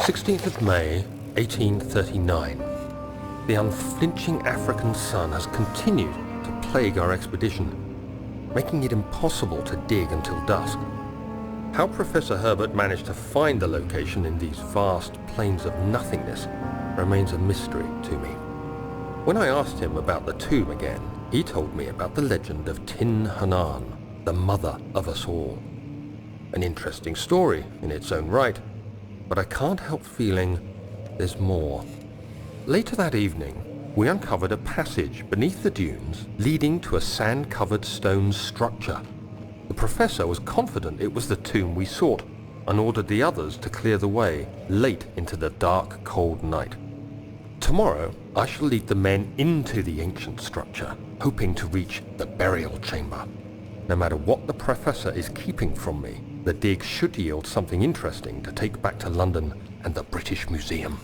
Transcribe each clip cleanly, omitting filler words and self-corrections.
16th of May, 1839. The unflinching African sun has continued to plague our expedition, making it impossible to dig until dusk. How Professor Herbert managed to find the location in these vast plains of nothingness remains a mystery to me. When I asked him about the tomb again, he told me about the legend of Tin Hanan, the mother of us all. An interesting story in its own right, but I can't help feeling there's more. Later that evening, we uncovered a passage beneath the dunes leading to a sand-covered stone structure. The professor was confident it was the tomb we sought and ordered the others to clear the way late into the dark, cold night. Tomorrow, I shall lead the men into the ancient structure, hoping to reach the burial chamber. No matter what the professor is keeping from me, the dig should yield something interesting to take back to London and the British Museum.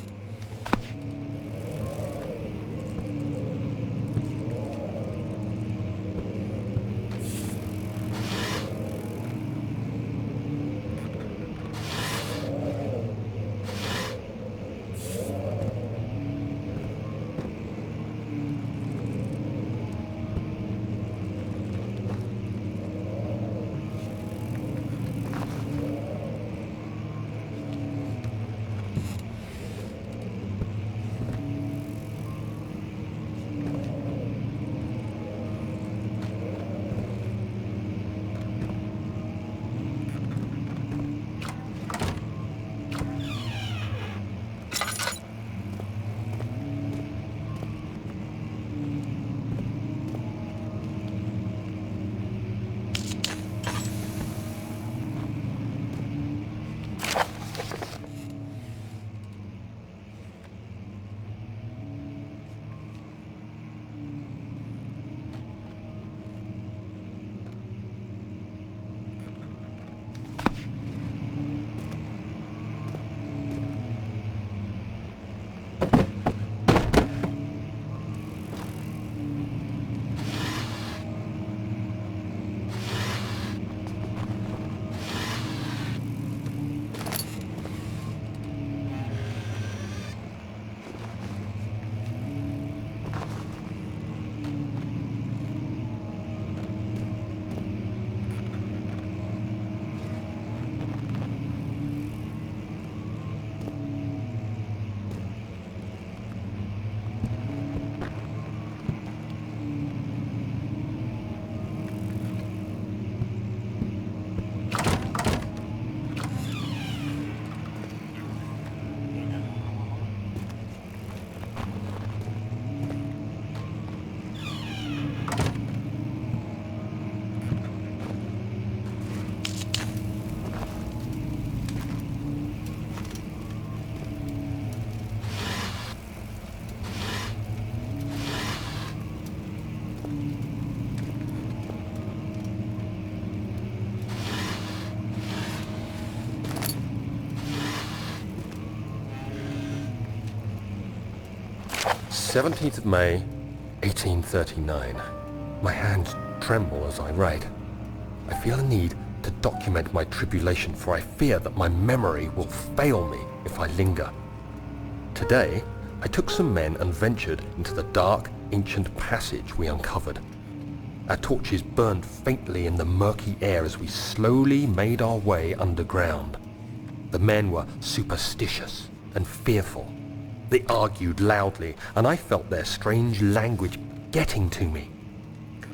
"17th of May, 1839. My hands tremble as I write. I feel a need to document my tribulation, for I fear that my memory will fail me if I linger. Today, I took some men and ventured into the dark, ancient passage we uncovered. Our torches burned faintly in the murky air as we slowly made our way underground. The men were superstitious and fearful. They argued loudly, and I felt their strange language getting to me.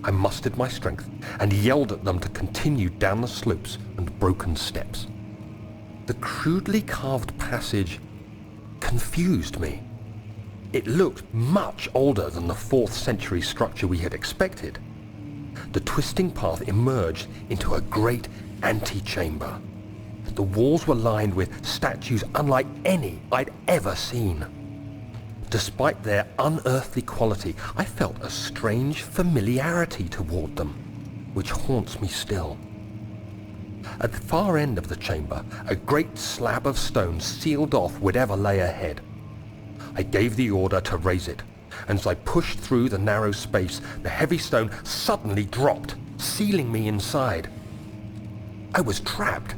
I mustered my strength and yelled at them to continue down the slopes and broken steps. The crudely carved passage confused me. It looked much older than the 4th century structure we had expected. The twisting path emerged into a great antechamber. The walls were lined with statues unlike any I'd ever seen. Despite their unearthly quality, I felt a strange familiarity toward them, which haunts me still. At the far end of the chamber, a great slab of stone sealed off whatever lay ahead. I gave the order to raise it, and as I pushed through the narrow space, the heavy stone suddenly dropped, sealing me inside. I was trapped.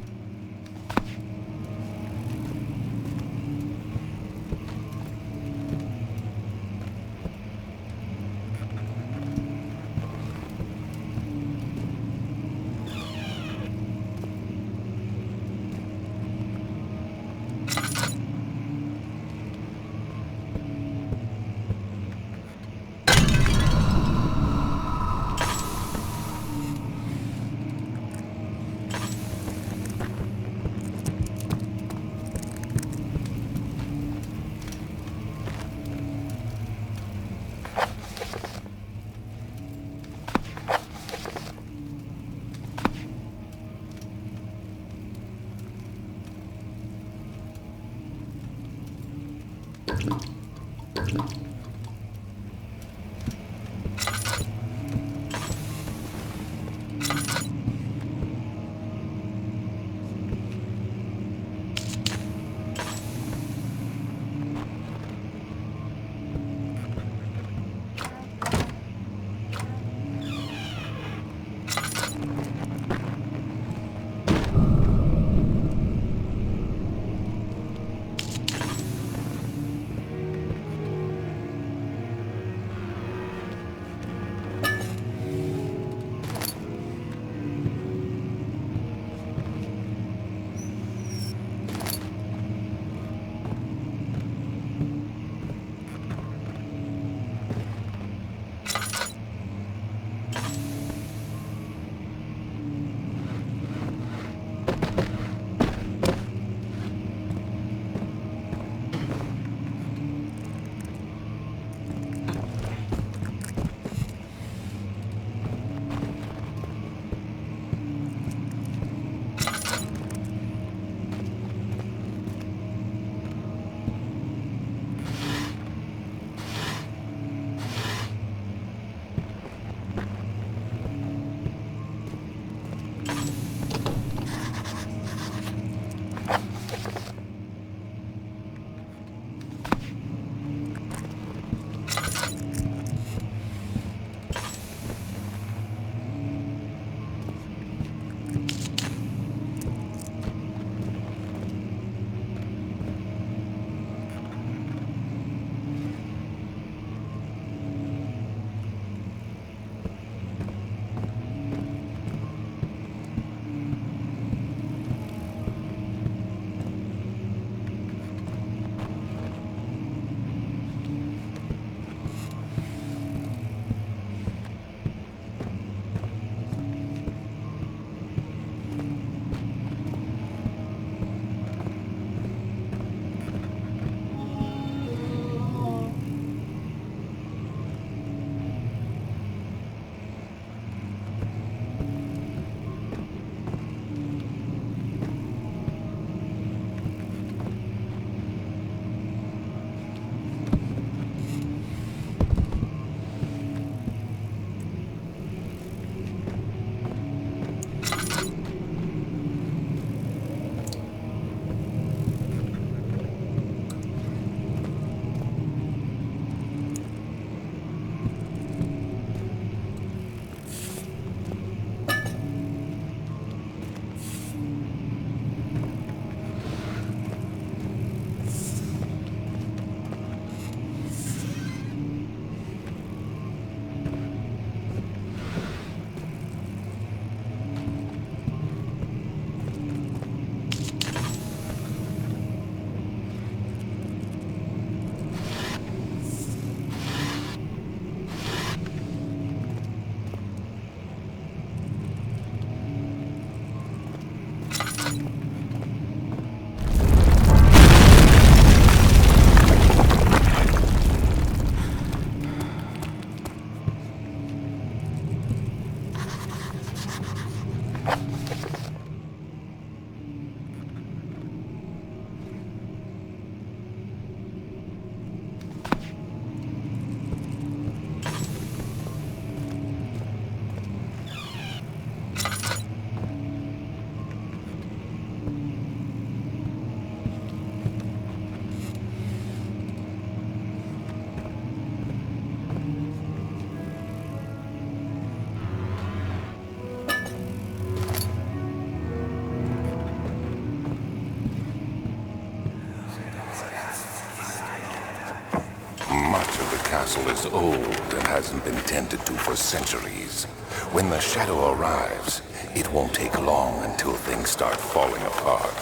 castle is old and hasn't been tended to for centuries. When the shadow arrives, it won't take long until things start falling apart.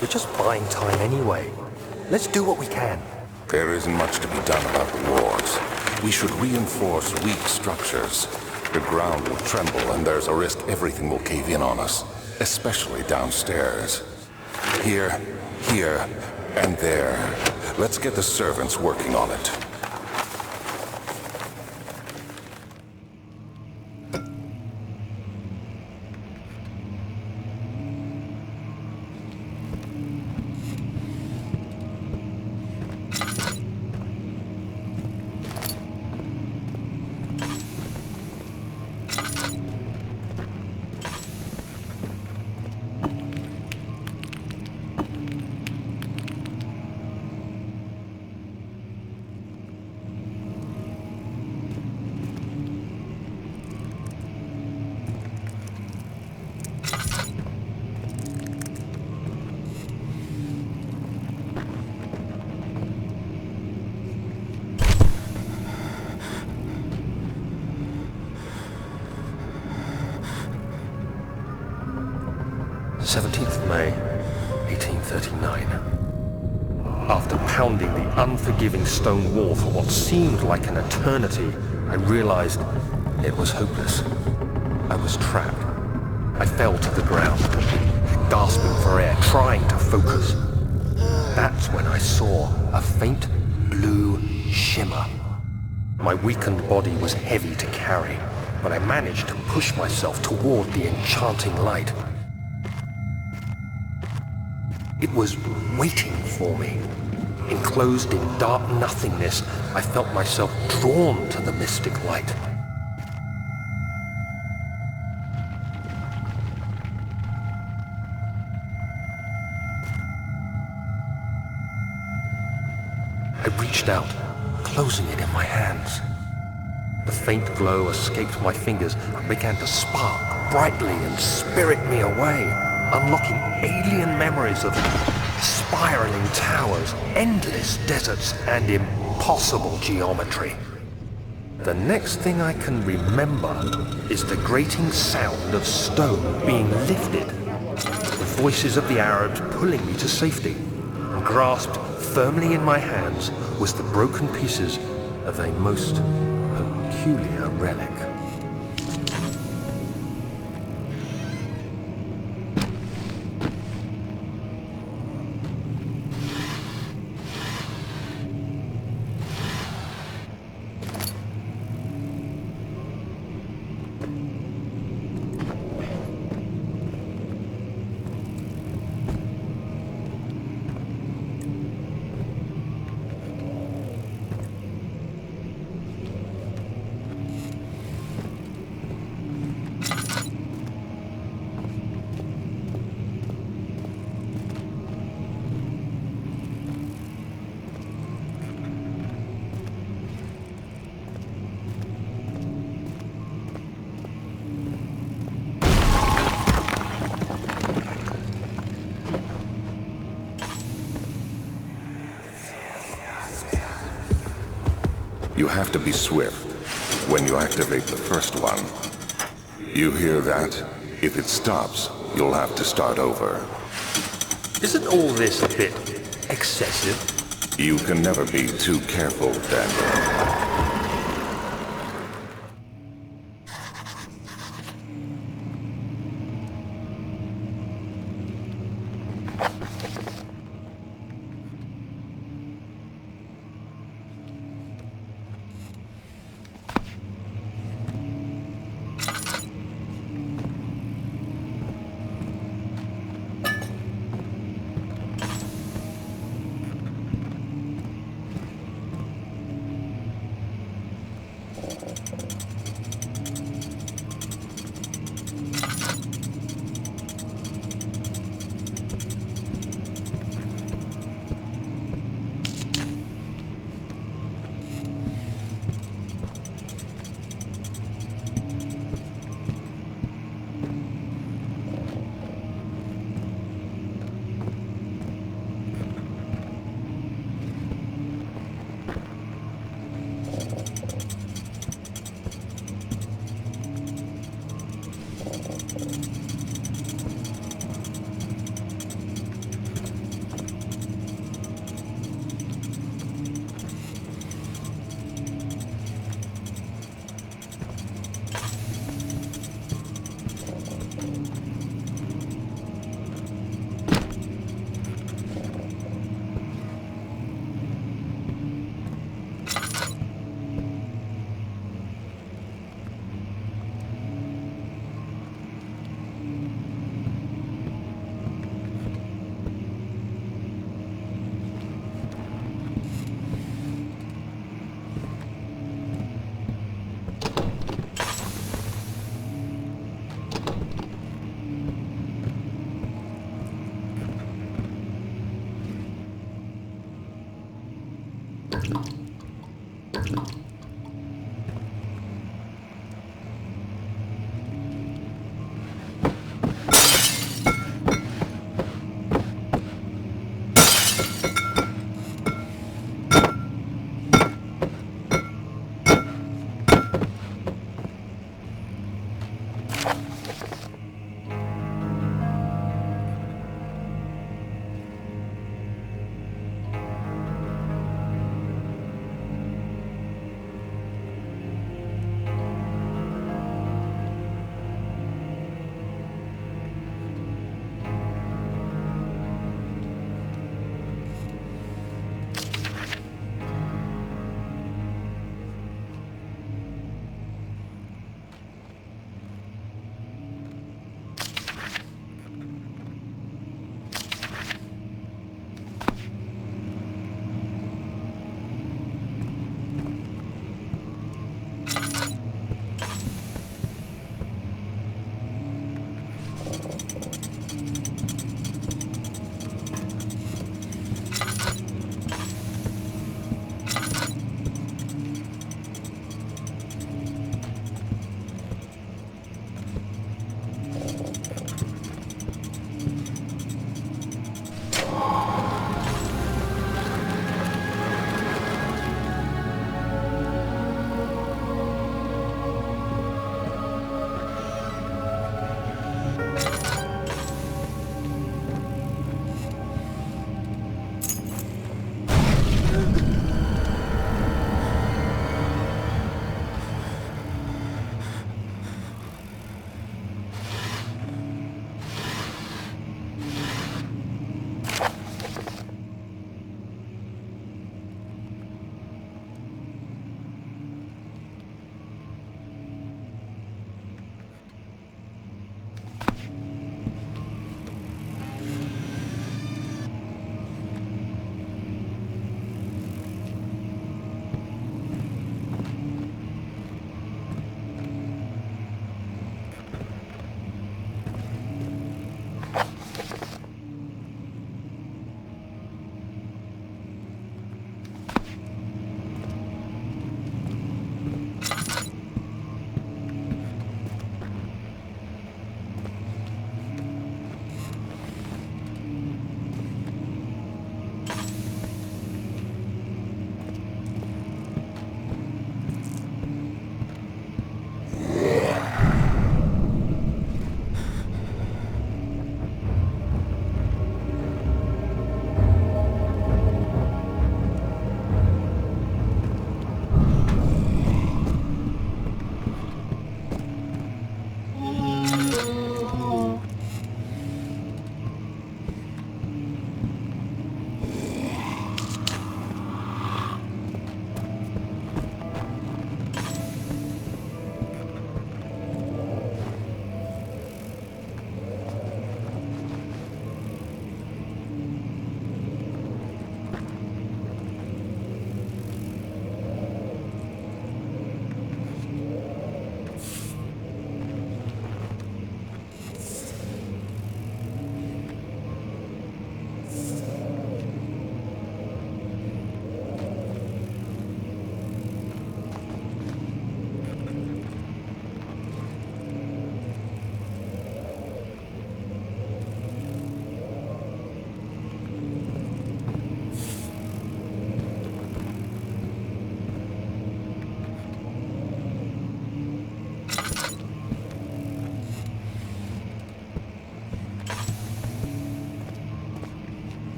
We're just buying time anyway. Let's do what we can. There isn't much to be done about the wars. We should reinforce weak structures. The ground will tremble and there's a risk everything will cave in on us, especially downstairs. Here, and there. Let's get the servants working on it. 17th of May, 1839. After pounding the unforgiving stone wall for what seemed like an eternity, I realized it was hopeless. I was trapped. I fell to the ground, gasping for air, trying to focus. That's when I saw a faint blue shimmer. My weakened body was heavy to carry, but I managed to push myself toward the enchanting light. It was waiting for me. Enclosed in dark nothingness, I felt myself drawn to the mystic light. I reached out, closing it in my hands. The faint glow escaped my fingers and began to spark brightly and spirit me away, unlocking alien memories of spiraling towers, endless deserts, and impossible geometry. The next thing I can remember is the grating sound of stone being lifted, the voices of the Arabs pulling me to safety, and grasped firmly in my hands was the broken pieces of a most peculiar relic. You have to be swift when you activate the first one. You hear that? If it stops, you'll have to start over. Isn't all this a bit excessive? You can never be too careful, Daniel.